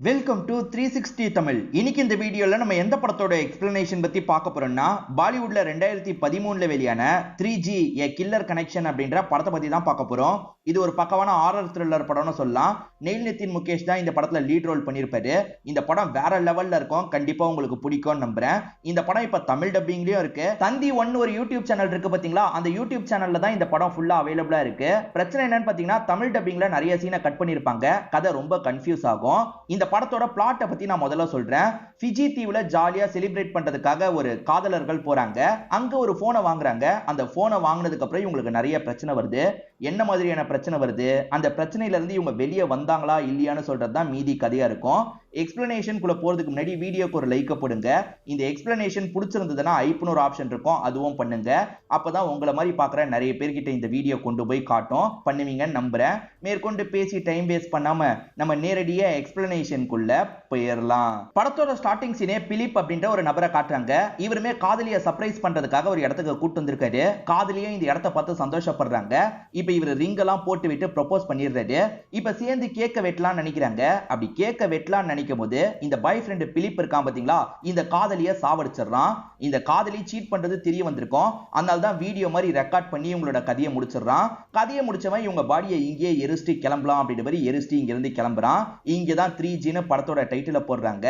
Welcome to 360 Tamil. இன்னைக்கு இந்த வீடியோல நம்ம எந்த படத்தோட எக்ஸ்பிளனேஷன் பத்தி பார்க்க போறோம்னா, பாலிவுட்ல 2013ல வெளியான 3G A Killer Connection அப்படின்ற படத்தை பத்தி தான் பார்க்க போறோம். இது ஒரு பக்கவான ஹாரர் த்ரில்லர் படம்னு சொல்லலாம். நெயில் நிதின் முகேஷ் தான் இந்த படத்துல லீட் ரோல் பண்ணிருப்பாரு. இந்த படம் வேற லெவல்ல இருக்கும். கண்டிப்பா உங்களுக்கு பிடிக்கும்னு நம்புறேன். இந்த படம் இப்ப தமிழ் டப்பிங்லயும் இருக்கு. தந்தி ஒன் ஒரு யூடியூப் சேனல் இருக்கு பாத்தீங்களா, அந்த யூடியூப் சேனல்ல தான் இந்த படம் ஃபுல்லா அவைலபிளா இருக்கு. பிரச்சனை என்னன்னு பாத்தீங்கன்னா, தமிழ் டப்பிங்ல நிறைய சீனை கட் பண்ணிருப்பாங்க. கதை ரொம்ப கன்ஃபியூஸ் ஆகும். இந்த படத்தோட பிளாட்டை பத்தி நான் முதல்ல சொல்றேன். ஃபிஜி தீவுல ஜாலியா செலிப்ரேட் பண்றதுக்காக ஒரு காதலர்கள் போறாங்க. அங்க ஒரு போனை வாங்குறாங்க. அந்த போனை வாங்கினதுக்கு அப்புறம் இவங்களுக்கு நிறைய பிரச்சனை வருது. என்ன மாதிரியான பிரச்சனை வருது, அந்த பிரச்சனையில இருந்து இவங்க வெளியே வந்தாங்களா இல்லையான்னு சொல்றதுதான் மீதி கதையா இருக்கும். எக்ஸ்பிளனேஷன் குள்ள போறதுக்கு முன்னாடி வீடியோக்கு ஒரு லைக் போடுங்க. இந்த எக்ஸ்பிளனேஷன் பிடிச்சிருந்ததுன்னா ஐப்னு ஒரு ஆப்ஷன் இருக்கும், அதுவும் பண்ணுங்க. அப்பதான் உங்களை மாதிரி பாக்குற நிறைய பேர்கிட்ட இந்த வீடியோ கொண்டு போய் காட்டும். பண்ணுவீங்கன்னு நம்புறேன். மேற்கொண்டு பேசி டைம் வேஸ்ட் பண்ணாம நம்ம நேரடியா எக்ஸ்பிளனேஷனுக்குள்ள போயிடலாம். படத்தோட ஸ்டார்டிங் சீனே பிலிப் அப்படின்ற ஒரு நபரை காட்டுறாங்க. இவருமே காதலியை சர்ப்ரைஸ் பண்றதுக்காக ஒரு இடத்துக்கு கூட்டு வந்திருக்காரு. காதலியும் இந்த இடத்தை பார்த்து சந்தோஷப்படுறாங்க. இப்ப இவர் ரிங் எல்லாம் போட்டு விட்டு ப்ரொபோஸ் பண்ணிடுறாரு. இப்ப சேர்ந்து கேக்க வெட்டலாம்னு நினைக்கிறாங்க. அப்படி கேக்க வெட்டலாம்னு நினைக்கும் போது இந்த பாய் ஃப்ரெண்ட் பிலிப் இருக்கான் பாத்தீங்களா, இந்த காதலியை சாவடிச்சிடறான். இந்த காதலி சீட் பண்றது தெரிய வந்திருக்கும். அதனால தான் வீடியோ மாதிரி ரெக்கார்ட் பண்ணி உங்களோட கதையை முடிச்சிடறான். கதையை முடிச்சவன் இவங்க பாடியை இங்கே எரிச்சிட்டு கிளம்பலாம் அப்படின்ற மாதிரி எரிச்சிட்டு இங்க இருந்து கிளம்புறான். இங்கதான் 3Gன்னு படத்தோட டைட்டில போடுறாங்க.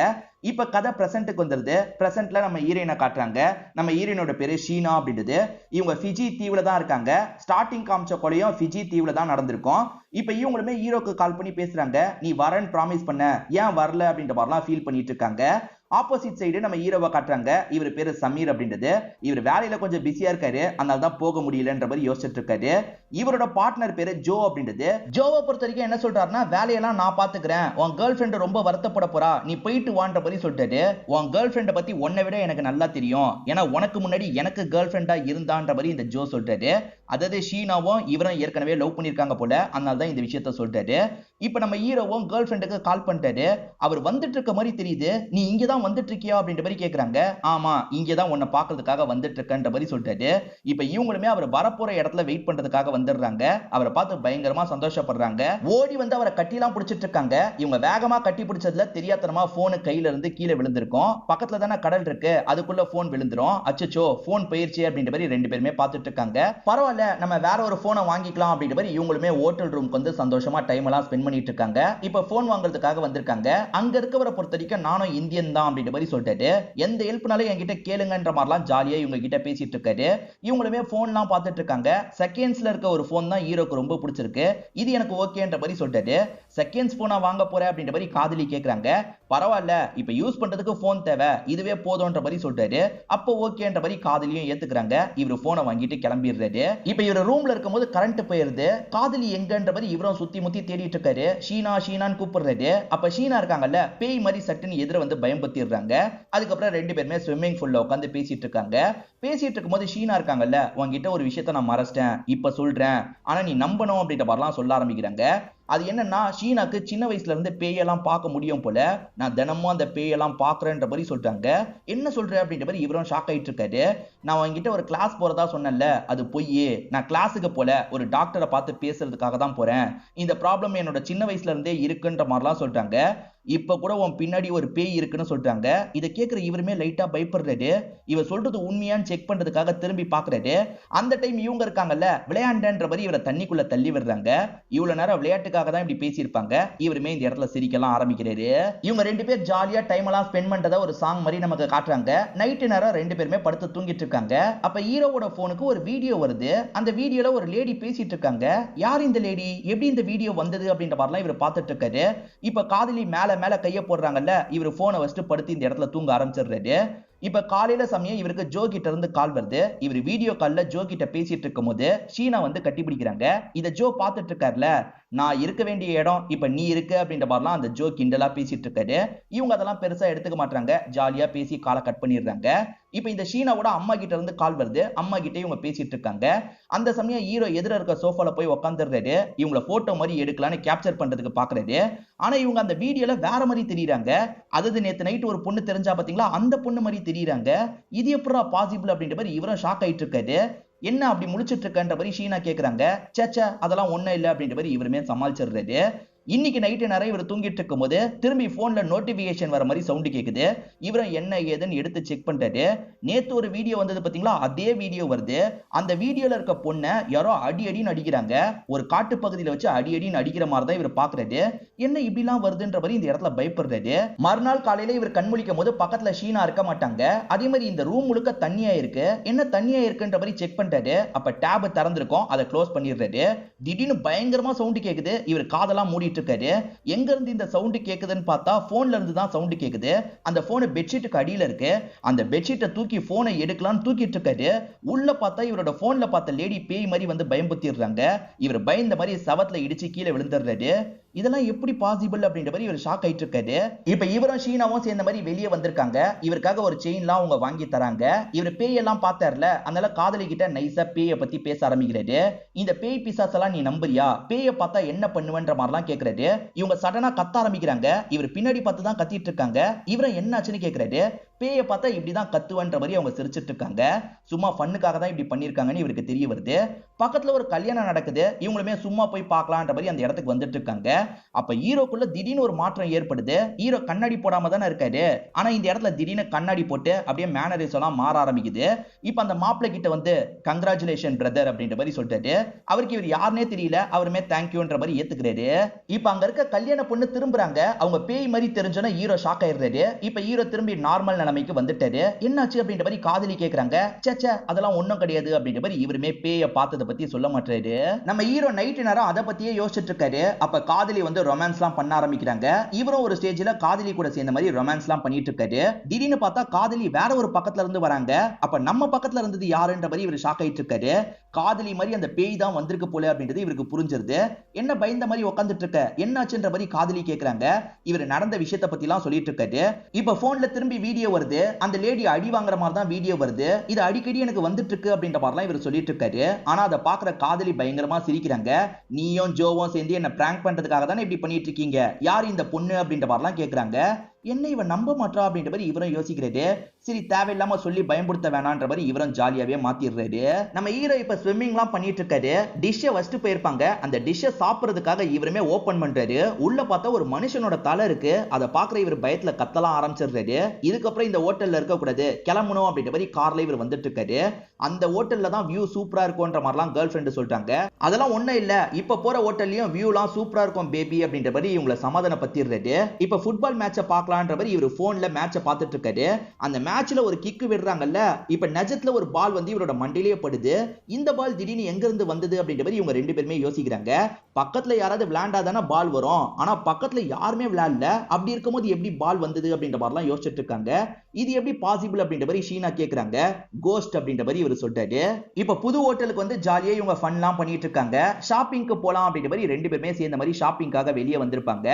இப்ப கதை பிரசன்ட்டுக்கு வந்துருது. பிரசன்ட்ல நம்ம ஹீரோயினை காட்டுறாங்க. நம்ம ஹீரோயினோட பேரு ஷீனா அப்படின்றது. இவங்க ஃபிஜி தீவுல தான் இருக்காங்க. ஸ்டார்டிங் காமிச்ச கொலையும் ஃபிஜி தீவுல தான் நடந்திருக்கும். இப்ப இவங்களுமே ஹீரோக்கு கால் பண்ணி பேசுறாங்க. நீ வரேன்னு ப்ராமிஸ் பண்ண, ஏன் வரல அப்படின்ற மாதிரிலாம் ஃபீல் பண்ணிட்டு இருக்காங்க. ஆப்போசிட் சைடு நம்ம ஹீரோவை காட்டுறாங்க. இவர் பேரு சமீர் அப்படின்றது. இவர் வேலையில கொஞ்சம் பிஸியா இருக்காரு, அதனால தான் போக முடியலன்ற மாதிரி யோசிச்சுட்டு இருக்காரு. இவரோட பார்ட்னர் பேரு ஜோ அப்படின்றது. ஜோவை பொறுத்த வரைக்கும் என்ன சொல்றாருன்னா, வேலையெல்லாம் நான் பாத்துக்கிறேன், உன் கேர்ள் ஃபிரெண்ட் ரொம்ப வருத்தப்பட போறா, நீ போயிட்டு வான்ற மாதிரி சொல்லிட்டாரு. உன் கேர்ள் ஃபிரெண்டை பத்தி உன்னை விட எனக்கு நல்லா தெரியும், ஏன்னா உனக்கு முன்னாடி எனக்கு கேர்ள் ஃபிரெண்டா இருந்தான்ற மாதிரி இந்த ஜோ சொல்றாரு. அதாவது ஷீனாவும் இவரும் ஏற்கனவே லவ் பண்ணிருக்காங்க போல, அதனால தான் இந்த விஷயத்த சொல்றாரு. இப்ப நம்ம ஹீரோவும் கேர்ள் ஃபிரெண்டுக்கு கால் பண்ணிட்டாரு. அவர் வந்துட்டு இருக்க மாதிரி தெரியுது. நீ இங்கதான் வந்துட்டு இருக்கியா அப்படின்ற மாதிரி கேக்குறாங்க. ஆமா, இங்கதான் உன்னை பாக்குறதுக்காக வந்துட்டு இருக்கன்ற மாதிரி சொல்றாரு. இப்ப இவங்களுமே அவர் வரப்போற இடத்துல வெயிட் பண்றதுக்காக வந்துடுறாங்க. அவரை பார்த்து பயங்கரமா சந்தோஷப்படுறாங்க. ஓடி வந்து அவரை கட்டிலாம் பிடிச்சிட்டு இருக்காங்க. இவங்க வேகமா கட்டி பிடிச்சதுல தெரியாதனமா போனு கையில இருந்து கீழே விழுந்திருக்கும். பக்கத்துல தானே கடல் இருக்கு, அதுக்குள்ள போன் விழுந்துரும். அச்சச்சோ போன் போயிருச்சு அப்படின்ற மாதிரி ரெண்டு பேருமே பார்த்துட்டு இருக்காங்க. பரவாயில்ல, நம்ம வேற ஒரு போனை வாங்கிக்கலாம் அப்படின்ற மாதிரி இவங்களுமே ஹோட்டல் ரூமுக்கு வந்து சந்தோஷமா டைம் எல்லாம் ஸ்பெண்ட் பண்ணிட்டு இருக்காங்க. இப்ப போன் வாங்குறதுக்காக வந்திருக்காங்க. அங்க இருக்கவரை பொறுத்த வரைக்கும் நானும் இந்தியன் தான் அப்படின்ற மாதிரி சொல்லிட்டு, எந்த ஹெல்ப்னாலும் என்கிட்ட கேளுங்கன்ற மாதிரிலாம் ஜாலியா இவங்க கிட்ட பேசிட்டு இருக்காரு. இவங்களுமே போன்லாம் பார்த்துட்டு இருக்காங்க. செகண்ட்ஸ்ல இருக்க ஒரு போன் தான் ஹீரோக்கு ரொம்ப பிடிச்சிருக்கு. இது எனக்கு ஓகேன்ற மாதிரி சொல்லிட்டு, செகண்ட்ஸ் போனா வாங்க போறேன் அப்படின்ற மாதிரி காதலி கேக்குறாங்க. பரவாயில்ல, இப்ப யூஸ் பண்றதுக்கு போன் தேவை, இதுவே போதும்ன்ற மாதிரி சொல்றாரு. அப்போ ஓகேன்ற மாதிரி காதலியும் ஏத்துக்கிறாங்க. இவரு போனை வாங்கிட்டு கிளம்பிடுறாரு. இப்ப இவரு ரூம்ல இருக்கும்போது கரண்ட் போயிருது. காதலி எங்கன்ற மாதிரி இவரும் சுத்தி முத்தி தேடிட்டு இருக்காரு. ஷீனா ஷீனான்னு கூப்பிடுறாரு. அப்ப ஷீனா இருக்காங்கல்ல, பேய் மாதிரி சட்டுன்னு எதிர வந்து பயம்படுத்திடுறாங்க. அதுக்கப்புறம் ரெண்டு பேருமே ஸ்விம்மிங் பூல்ல உட்காந்து பேசிட்டு இருக்காங்க. பேசிட்டு இருக்கும்போது ஷீனா இருக்காங்கல்ல, உங்ககிட்ட ஒரு விஷயத்த நான் மறைச்சிட்டேன், இப்ப சொல்றேன், ஆனா நீ நம்பணும் அப்படின்ற மாதிரிலாம் சொல்ல ஆரம்பிக்கிறாங்க. அது என்னன்னா, ஷீனாக்கு சின்ன வயசுல இருந்து பேயெல்லாம் பார்க்க முடியும் போல, நான் தினமும் அந்த பேயெல்லாம் பாக்குறேன்ற மாதிரி சொல்றாங்க. என்ன சொல்ற அப்படின்ற மாதிரி இவரும் ஷாக் ஆயிட்டு இருக்காரு. நான் உங்ககிட்ட ஒரு கிளாஸ் போறதா சொன்னேன்ல, அது பொய். நான் கிளாஸுக்கு போல, ஒரு டாக்டரை பார்த்து பேசுறதுக்காக தான் போறேன். இந்த ப்ராப்ளம் என்னோட சின்ன வயசுல இருந்தே இருக்குன்ற மாதிரிலாம் சொல்றாங்க. இப்ப கூட உன் பின்னாடி ஒரு பேய் இருக்குன்னு சொல்றாங்க. இதை கேட்கிற இவருமே லைட்டா பயப்படுறாரு. இவர் சொல்றது உண்மையான்னு செக் பண்றதுக்காக திரும்பி பாக்குறாரு. அந்த டைம் இவங்க இருக்காங்கல்ல, விளையாண்டன்ற மாதிரி இவரை தண்ணிக்குள்ள தள்ளி விடுறாங்க. இவ்வளவு நேரம் விளையாட்டுக்காக தான் இப்படி பேசியிருப்பாங்க. இவருமே இந்த இடத்துல சிரிக்கலாம் ஆரம்பிக்கிறாரு. இவங்க ரெண்டு பேர் ஜாலியா டைம் எல்லாம் ஸ்பெண்ட் பண்றதா ஒரு சாங் மாதிரி நமக்கு காட்டுறாங்க. நைட்டு நேரம் ரெண்டு பேருமே படுத்து தூங்கிட்டு இருக்காங்க. அப்ப ஹீரோவோட போனுக்கு ஒரு வீடியோ வருது. அந்த வீடியோல ஒரு லேடி பேசிட்டு இருக்காங்க. யார் இந்த லேடி, எப்படி இந்த வீடியோ வந்தது அப்படின்ற மாதிரிலாம் இவர் பார்த்துட்டு இருக்காரு. இப்ப காதலி மேல மேல கைய போடுறாங்கல்ல, இவர் போனை வச்சுட்டு படுத்து இந்த இடத்துல தூங்க ஆரம்பிச்சிடுறாரு. இப்ப காலையில சமயம் இவருக்கு ஜோ கிட்ட இருந்து கால் வருது. இவர் வீடியோ கால்ல ஜோ கிட்ட பேசிட்டு இருக்கும் போது ஷீனா வந்து கட்டி பிடிக்கிறாங்க. இத ஜோ பார்த்துட்டு இருக்காருல, நான் இருக்க வேண்டிய இடம் இப்ப நீ இருக்க அப்படின்ற மாதிரிலாம் அந்த ஜோ கிண்டலா பேசிட்டு இருக்காரு. இவங்க அதெல்லாம் பெருசா எடுத்துக்க மாட்டாங்க. ஜாலியா பேசி காலை கட் பண்ணிடுறாங்க. இப்ப இந்த ஷீனாவோட அம்மா கிட்ட இருந்து கால் வருது. அம்மா கிட்ட இவங்க பேசிட்டு இருக்காங்க. அந்த சமயம் ஹீரோ எதிர இருக்க சோஃபால போய் உட்காந்துடுறாரு. இவங்கள போட்டோ மாதிரி எடுக்கலான்னு கேப்சர் பண்றதுக்கு பாக்குறாரு. ஆனா இவங்க அந்த வீடியோல வேற மாதிரி தெரியுறாங்க. அதாவது நேத்து நைட் ஒரு பொண்ணு தெரிஞ்சா பாத்தீங்களா, அந்த பொண்ணு மாதிரி தெரியுறாங்க. இது எப்படா பாசிபிள் அப்படின்ற மாதிரி இவரும் ஷாக் ஆயிட்டு இருக்காரு. என்ன அப்படி முழிச்சிட்டு இருக்கன்ற மாதிரி ஷீனா கேக்குறாங்க. சேச்சா அதெல்லாம் ஒண்ணும் இல்ல அப்படின்ற மாதிரி இவருமே சமாளிச்சிடுறாரு. இன்னைக்கு நைட்டு நிறைய இவர் தூங்கிட்டு இருக்கும் போது திரும்பி போன்ல நோட்டிபிகேஷன் வர மாதிரி சவுண்ட் கேக்குது. இவரும் என்ன ஏதுன்னு எடுத்து செக் பண்றாரு. நேத்து ஒரு வீடியோ வந்தது பாத்தீங்களா, அதே வீடியோ வருது. அந்த வீடியோல இருக்க பொண்ணை யாரோ அடி அடின்னு அடிக்கிறாங்க. ஒரு காட்டு பகுதியில வச்சு அடி அடின்னு அடிக்கிற மாதிரி தான் இவர் பாக்குறாரு. என்ன இப்படிலாம் வருதுன்ற மாதிரி இந்த இடத்துல பயப்படுறாரு. மறுநாள் காலையில இவர் கண்முழிக்கும் போது பக்கத்துல ஷீனா இருக்க மாட்டாங்க. அதே மாதிரி இந்த ரூம் முழுக்க தண்ணியா இருக்கு. என்ன தண்ணியா இருக்குன்ற மாதிரி செக் பண்றாரு. அப்ப டேப் திறந்திருக்கும், அதை க்ளோஸ் பண்ணிடுறாரு. திடீர்னு பயங்கரமா சவுண்ட் கேக்குது. இவர் காதெல்லாம் மூடிட்டு இருக்காரு. எங்க இருந்து இந்த சவுண்ட் கேக்குதுன்னு பார்த்தா போன்ல இருந்து தான் சவுண்ட் கேக்குது. அந்த போன் பெட்ஷீட்டுக்கு அடியில இருக்கு. அந்த பெட்ஷீட்டை தூக்கி போனை எடுக்கலாம்னு தூக்கிட்டு இருக்காரு. உள்ள பார்த்தா இவரோட போன்ல பார்த்த லேடி பேய் மாதிரி வந்து பயம்புத்திடுறாங்க. இவர் பயந்த மாதிரி சவத்துல இடிச்சு கீழே விழுந்துடுறாரு. இதெல்லாம் எப்படி பாசிபிள் அப்படின்ற மாதிரி இவர் ஷாக் ஆயிட்டு இருக்காரு. இப்ப இவரும் ஷீனாவும் சேர்ந்த மாதிரி வெளியே வந்திருக்காங்க. இவருக்காக ஒரு செயின்லாம் அவங்க வாங்கி தராங்க. இவர் பேயெல்லாம் பார்த்தார்ல, அதனால காதலி கிட்ட நைஸா பேயை பத்தி பேச ஆரம்பிக்கிறாரு. இந்த பேய் பிசாசெல்லாம் நீ நம்புறியா, பேயை பார்த்தா என்ன பண்ணுவன்ற மாதிரிலாம் கேட்கறாரு. இவங்க சடனா கத்த ஆரம்பிக்கிறாங்க. இவர் பின்னாடி பார்த்து தான் கத்திட்டு இருக்காங்க. இவரும் என்னாச்சுன்னு கேட்கறாரு. பேயை பார்த்தா இப்படிதான் கத்துவன்ற மாதிரி அவங்க சிரிச்சிட்டு இருக்காங்க. சும்மா ஃபன்னுக்காக தான் இப்படி பண்ணிருக்காங்கன்னு இவருக்கு தெரிய வருது. பக்கத்துல ஒரு கல்யாணம் நடக்குது. இவங்களுமே சும்மா போய் பார்க்கலான்ற மாதிரி அந்த இடத்துக்கு வந்துட்டு இருக்காங்க. அப்ப ஹீரோக்குள்ள திடீர்னு ஒரு மாற்றம் ஏற்படுது. ஹீரோ கண்ணாடி போடாம தானே இருக்காரு. ஆனா இந்த இடத்துல திடீர்னு கண்ணாடி போட்டு அப்படியே மேனரிஸ் எல்லாம் மாற ஆரம்பிக்குது. இப்ப அந்த மாப்பிள்ளை கிட்ட வந்து கங்க்ராச்சுலேஷன் பிரதர் அப்படின்ற மாதிரி சொல்லிட்டாரு. அவருக்கு இவர் யாருன்னே தெரியல. அவருமே தேங்க்யூன்ற மாதிரி ஏத்துக்கிறாரு. இப்ப அங்க இருக்க கல்யாண பொண்ணு திரும்புறாங்க. அவங்க பேய் மாதிரி தெரிஞ்சோன்னா ஹீரோ ஷாக் ஆயிடுறாரு. இப்ப ஹீரோ திரும்பி நார்மல் நிலைமைக்கு வந்துட்டாரு. என்னாச்சு அப்படின்ற மாதிரி காதலி கேக்குறாங்க. சேச்சே அதெல்லாம் ஒண்ணும் கிடையாது அப்படின்ற மாதிரி இவருமே பேயை பார்த்ததை பத்தி சொல்ல மாட்டாரு. நம்ம ஹீரோ நைட் நேரம் அதை பத்தியே யோசிச்சுட்டு இருக்காரு. அப்ப காதலி வந்து ரொமான்ஸ்லாம் பண்ண ஆரம்பிக்கிறாங்க. இவரும் ஒரு ஸ்டேஜ்ல காதலி கூட சேர்ந்த மாதிரி ரொமான்ஸ்லாம் பண்ணிட்டு இருக்காரு. திடீர்னு பார்த்தா காதலி வேற ஒரு பக்கத்துல இருந்து வராங்க. அப்ப நம்ம பக்கத்துல இருந்தது யாருன்ற மாதிரி இவர் ஷாக் ஆயிட்டு இருக்காரு. காதலி மாதிரி அந்த பேய் தான் வந்திருக்கு போல அப்படின்றது இவருக்கு புரிஞ்சிருது. என்ன பயந்த மாதிரி உட்காந்துட்டு இருக்க, என்னாச்சுன்ற மாதிரி காதலி கேக்குறாங்க. இவர் நடந்த விஷயத்தை பத்தி எல்லாம் சொல்லிட்டு இருக்காரு. இப்ப போன்ல திரும்பி வீடியோ வருது. அந்த லேடி அடி வாங்குற மாதிரி தான் வீடியோ வருது. இது அடிக்கடி எனக்கு வந்துட்டு இருக்கு அப்படின்ற மாதிரிலாம் இவர் சொல்லிட்டு இருக்காரு. ஆனா அதை பாக்குற காதலி பயங்கரமா சிரிக்கிறாங்க. நீயும் ஜோவும் சேர்ந்து என்ன பிராங்க் பண்றதுக்காக தானே இப்படி பண்ணிட்டு இருக்கீங்க, யார் இந்த பொண்ணு அப்படின்ற மாதிரிலாம் கேக்குறாங்க. என்ன இவன் நம்ப மாட்டா அப்படின்ற மாதிரி இவரும் யோசிக்கிறாரு. சரி தேவையில்லாம சொல்லி பயன்படுத்த வேணான்ற மாதிரி இவரும் ஜாலியாவே மாத்திடுறாரு. நம்ம ஹீரோ இப்ப ஸ்விம்மிங்லாம் பண்ணிட்டு இருக்காரு. டிஷ்ஷை வச்சுட்டு போயிருப்பாங்க. அந்த டிஷ்ஷை சாப்பிடுறதுக்காக இவருமே ஓபன் பண்றாரு. உள்ள பார்த்தா ஒரு மனுஷனோட தலை இருக்கு. அதை பாக்குற இவர் பயத்துல கத்தலாம் ஆரம்பிச்சிடுறாரு. இதுக்கப்புறம் இந்த ஹோட்டல்ல இருக்க கூடாது, கிளம்பணும் அப்படின்ற மாதிரி கார்ல இவர் வந்துட்டு இருக்காரு. அந்த ஹோட்டல்ல தான் வியூ சூப்பரா இருக்கும்ன்ற மாதிரிலாம் கேர்ள் ஃப்ரெண்ட் சொல்றாங்க. அதெல்லாம் ஒண்ணும் இல்ல, இப்ப போற ஹோட்டல்லையும் வியூலாம் சூப்பரா இருக்கும் பேபி அப்படின்ற மாதிரி இவங்களை சமாதானப்படுத்திடுறாரு. இப்ப ஃபுட்பால் மேட்சை பார்க்கலாம் இவர் போன்ல மேட்சை பார்த்துட்டு இருக்காரு. அந்த மேட்ச்ல ஒரு கிக் விடுறாங்கல்ல, இப்ப நெஜத்துல ஒரு பால் வந்து இவரோட மண்டையிலேயே படுது. இந்த பால் திடீர்னு எங்க இருந்து வந்தது அப்படின்ற மாதிரி இவங்க ரெண்டு பேருமே யோசிக்கிறாங்க. பக்கத்துல யாராவது விளையாண்டாதானே பால் வரும், ஆனா பக்கத்துல யாருமே விளையாடல, அப்படி இருக்கும்போது எப்படி பால் வந்தது அப்படின்ற மாதிரிலாம் யோசிச்சுட்டு இருக்காங்க. இது எப்படி பாசிபிள் அப்படின்ற மாதிரி ஷீனா கேக்குறாங்க. கோஸ்ட் அப்படின்ற மாதிரி இவர் சொல்றாரு. இப்ப புது ஹோட்டலுக்கு வந்து ஜாலியா இவங்க ஃபன்லாம் பண்ணிட்டு இருக்காங்க. ஷாப்பிங்க்கு போலாம் அப்படின்ற மாதிரி ரெண்டு பேருமே சேர்ந்த மாதிரி ஷாப்பிங்காக வெளியே வந்திருப்பாங்க.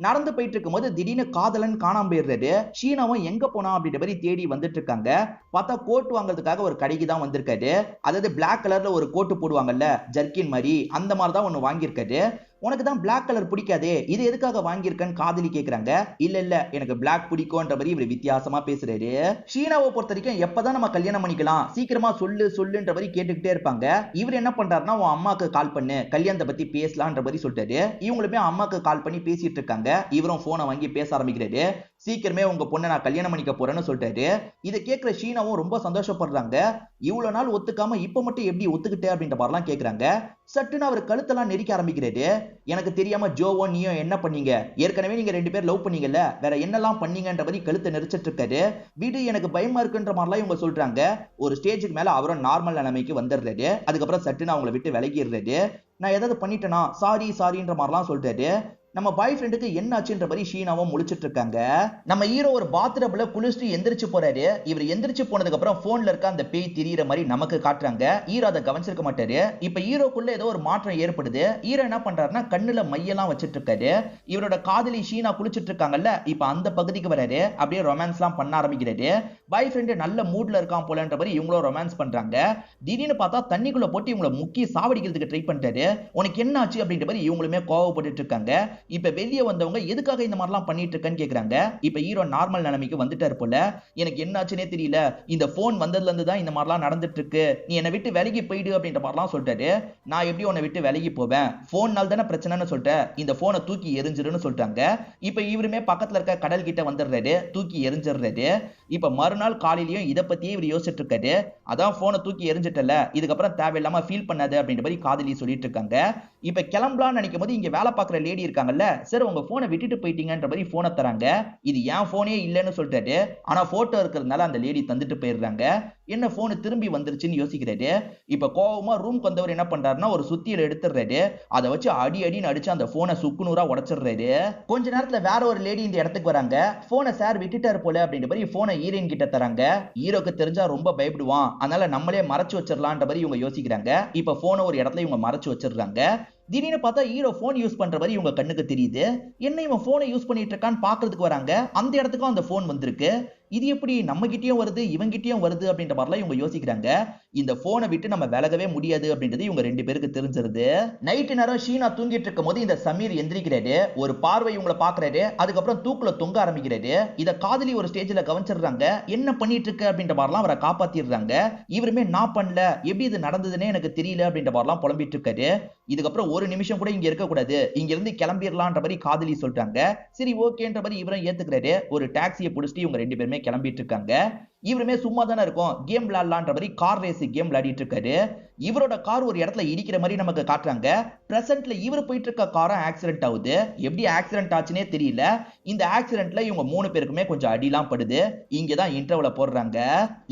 நடந்து போயிட்டு இருக்கும்போது திடீர்னு காதலன் காணாம போயிடுறாரு. ஷீனாவும் எங்க போனா அப்படின்ற மாதிரி தேடி வந்துட்டு இருக்காங்க. பார்த்தா கோட் வாங்குறதுக்காக ஒரு கடைக்கு தான் வந்திருக்காரு. அதாவது பிளாக் கலர்ல ஒரு கோட்டு போடுவாங்கல்ல ஜர்க்கின் மாதிரி, அந்த மாதிரி தான் ஒன்னு வாங்கியிருக்காரு. உனக்கு தான் பிளாக் கலர் பிடிக்காதே, இது எதுக்காக வாங்கியிருக்கன்னு காதலி கேக்குறாங்க. இல்ல இல்ல எனக்கு பிளாக் பிடிக்கும்ன்ற மாதிரி இவர் வித்தியாசமா பேசுறாரு. ஷீனாவை பொறுத்த வரைக்கும் எப்பதான் நம்ம கல்யாணம் பண்ணிக்கலாம், சீக்கிரமா சொல்லு சொல்லுன்ற மாதிரி கேட்டுக்கிட்டே இருப்பாங்க. இவர் என்ன பண்றாருன்னா உன் அம்மாக்கு கால் பண்ணு, கல்யாணத்தை பத்தி பேசலான்ற மாதிரி சொல்லிட்டாரு. இவங்களுமே அம்மாக்கு கால் பண்ணி பேசிட்டு இருக்காங்க. இவரும் போனை வாங்கி பேச ஆரம்பிக்கிறாரு. சீக்கிரமே உங்க பொண்ணை நான் கல்யாணம் பண்ணிக்க போறேன்னு சொல்லிட்டாரு. இதை கேட்கிற ஷீனாவும் ரொம்ப சந்தோஷப்படுறாங்க. இவ்வளவு நாள் ஒத்துக்காம இப்ப மட்டும் எப்படி ஒத்துக்கிட்டே அப்படின்ற மாதிரிலாம் கேக்குறாங்க. சட்டுன்னு அவர் கழுத்தெல்லாம் நெரிக்க ஆரம்பிக்கிறாரு. எனக்கு தெரியாம ஜோவோ நீயும் என்ன பண்ணீங்க, ஏற்கனவே நீங்க ரெண்டு பேர் லவ் பண்ணீங்கல்ல, வேற என்னெல்லாம் பண்ணீங்கன்ற மாதிரி கழுத்தை நெரிச்சிட்டு இருக்காரு. வீடு எனக்கு பயமா இருக்குன்ற மாதிரிலாம் இவங்க சொல்றாங்க. ஒரு ஸ்டேஜுக்கு மேல அவரும் நார்மல் நிலைமைக்கு வந்துடுறாரு. அதுக்கப்புறம் சட்டுன்னு அவங்களை விட்டு விலகிடுறாரு. நான் ஏதாவது பண்ணிட்டேனா சாரி சாரின்ற மாதிரிலாம் சொல்றாரு. நம்ம பாய் ஃப்ரெண்டுக்கு என்ன ஆச்சுன்ற மாதிரி ஷீனாவும் முழிச்சிட்டு இருக்காங்க. நம்ம ஹீரோ ஒரு பாத்ரூம்ல குளிச்சுட்டு எந்திரிச்சு போறாரு. இவர் எந்திரிச்சு போனதுக்கு அப்புறம் போன்ல இருக்க அந்த பேய் திரியற மாதிரி நமக்கு காட்டுறாங்க. ஹீரோ அதை கவனிச்சிருக்க மாட்டாரு. இப்ப ஹீரோக்குள்ள ஏதோ ஒரு மாற்றம் ஏற்படுது. ஹீரோ என்ன பண்றாருன்னா கண்ணுல மையெல்லாம் வச்சிட்டு இருக்காரு. இவரோட காதலி ஷீனா குளிச்சிட்டு இருக்காங்கல்ல, இப்ப அந்த பகுதிக்கு வராரு. அப்படியே ரொமான்ஸ் எல்லாம் பண்ண ஆரம்பிக்கிறாரு. பாய் ஃப்ரெண்டு நல்ல மூட்ல இருக்கான் போலன்ற மாதிரி இவங்களும் ரொமான்ஸ் பண்றாங்க. திடீர்னு பார்த்தா தண்ணிக்குள்ள போட்டு இவங்களை முக்கி சாவடிக்கிறதுக்கு ட்ரை பண்ணிட்டாரு. உனக்கு என்ன ஆச்சு அப்படின்ற மாதிரி இவங்களுமே கோவப்பட்டு இருக்காங்க. இப்ப வெளியே வந்தவங்க எதுக்காக இந்த மாதிரிலாம் பண்ணிட்டு இருக்கேன்னு கேக்குறாங்க. இப்ப ஹீரோ நார்மல் நிலைமைக்கு வந்துட்டாரு போல. எனக்கு என்னாச்சுன்னே தெரியல, இந்த போன் வந்ததுல இருந்து தான் இந்த மாதிரிலாம் நடந்துட்டு இருக்கு, நீ என்னை விட்டு விலகி போயிடு அப்படின்ற மாதிரிலாம் சொல்லிட்டாரு. நான் எப்படி உன்னை விட்டு விலகி போவேன், போன்னால தானே பிரச்சனைன்னு சொல்லிட்டேன், இந்த போனை தூக்கி எரிஞ்சிருன்னு சொல்லிட்டாங்க. இப்ப இவருமே பக்கத்துல இருக்க கடல் கிட்ட வந்துடுறாரு, தூக்கி எரிஞ்சிடுறாரு. இப்ப மறுநாள் காலையிலயும் இதை பத்தியே இவர் யோசிச்சுட்டு இருக்காரு. அதான் போனை தூக்கி எரிஞ்சிட்டல, இதுக்கப்புறம் தேவையில்லாம ஃபீல் பண்ணாது அப்படின்ற மாதிரி காதலி சொல்லிட்டு இருக்காங்க. இப்ப கிளம்பலாம்னு நினைக்கும் போது இங்க வேலை பார்க்குற லேடி இருக்காங்கல்ல, சார் உங்க போனை விட்டுட்டு போயிட்டீங்கன்ற மாதிரி போனை தராங்க. இது ஏன் போனே இல்லைன்னு சொல்லிட்டாரு. ஆனா போட்டோ இருக்கிறதுனால அந்த லேடி தந்துட்டு போயிடுறாங்க. என்ன போனு திரும்பி வந்துருச்சுன்னு யோசிக்கிறாரு. இப்ப கோவமா ரூம்க்கு வந்தவர் என்ன பண்றாருன்னா ஒரு சுத்தியில எடுத்துடுறாரு. அதை வச்சு அடி அடின்னு அடிச்சு அந்த போனை சுக்குநூறா உடைச்சிடுறாரு. கொஞ்ச நேரத்துல வேற ஒரு லேடி இந்த இடத்துக்கு வராங்க. போனை சார் விட்டுட்டாரு போல அப்படின்ற மாதிரி போனை ஹீரோயின் கிட்ட தராங்க. ஹீரோக்கு தெரிஞ்சா ரொம்ப பயப்படுவான், அதனால நம்மளே மறைச்சு வச்சிடலான்ற மாதிரி இவங்க யோசிக்கிறாங்க. இப்ப போனை ஒரு இடத்துல இவங்க மறைச்சு வச்சிடுறாங்க. திடீர்னு பார்த்தா ஹீரோ போன் யூஸ் பண்ற மாதிரி இவங்க கண்ணுக்கு தெரியுது. என்ன இவன் போனை யூஸ் பண்ணிட்டு இருக்கான்னு பாக்குறதுக்கு வராங்க. அந்த இடத்துக்கும் அந்த போன் வந்திருக்கு. இது எப்படி நம்ம கிட்டயும் வருது இவங்கிட்டயும் வருது அப்படின்ற மாதிரிலாம் இவங்க யோசிக்கிறாங்க. இந்த போனை விட்டு நம்ம விலகவே முடியாது அப்படின்றது இவங்க ரெண்டு பேருக்கு தெரிஞ்சிருது. நைட்டு நேரம் ஷீனா தூங்கிட்டு இருக்கும் போது இந்த சமீர் எந்திரிக்கிறாரு. ஒரு பார்வை இவங்களை பாக்குறாரு. அதுக்கப்புறம் தூக்குல தொங்க ஆரம்பிக்கிறாரு. இத காதலி ஒரு ஸ்டேஜ்ல கவனிச்சிடுறாங்க. என்ன பண்ணிட்டு இருக்க அப்படின்ற மாதிரிலாம் அவரை காப்பாத்திடுறாங்க. இவருமே நான் பண்ணல, எப்படி இது நடந்ததுன்னே எனக்கு தெரியல அப்படின்ற மாதிரிலாம் புலம்பிட்டு இருக்காரு. இதுக்கப்புறம் ஒரு நிமிஷம் கூட இங்க இருக்க கூடாது, இங்க இருந்து கிளம்பிடலான்ற மாதிரி காதலி சொல்றாங்க. சரி ஓகேன்ற மாதிரி இவரும் ஏத்துக்கிறாரு. ஒரு டாக்ஸியை பிடிச்சிட்டு இவங்க ரெண்டு பேருமே கிளம்பிட்டு இருக்காங்க. இவருமே சும்மா தானே இருக்கும், கேம் விளையாடலான்ற மாதிரி கார் ரேஸ் கேம் விளையாடிட்டு இருக்காரு. இவரோட கார் ஒரு இடத்துல இடிக்கிற மாதிரி நமக்கு காட்டுறாங்க. பிரசன்ட்ல இவர் போயிட்டு இருக்க காரும் ஆக்சிடென்ட் ஆகுது. எப்படி ஆக்சிடென்ட் ஆச்சுன்னே தெரியல. இந்த ஆக்சிடென்ட்ல இவங்க மூணு பேருக்குமே கொஞ்சம் அடிலாம் படுது. இங்கதான் இன்டர்வல போடுறாங்க.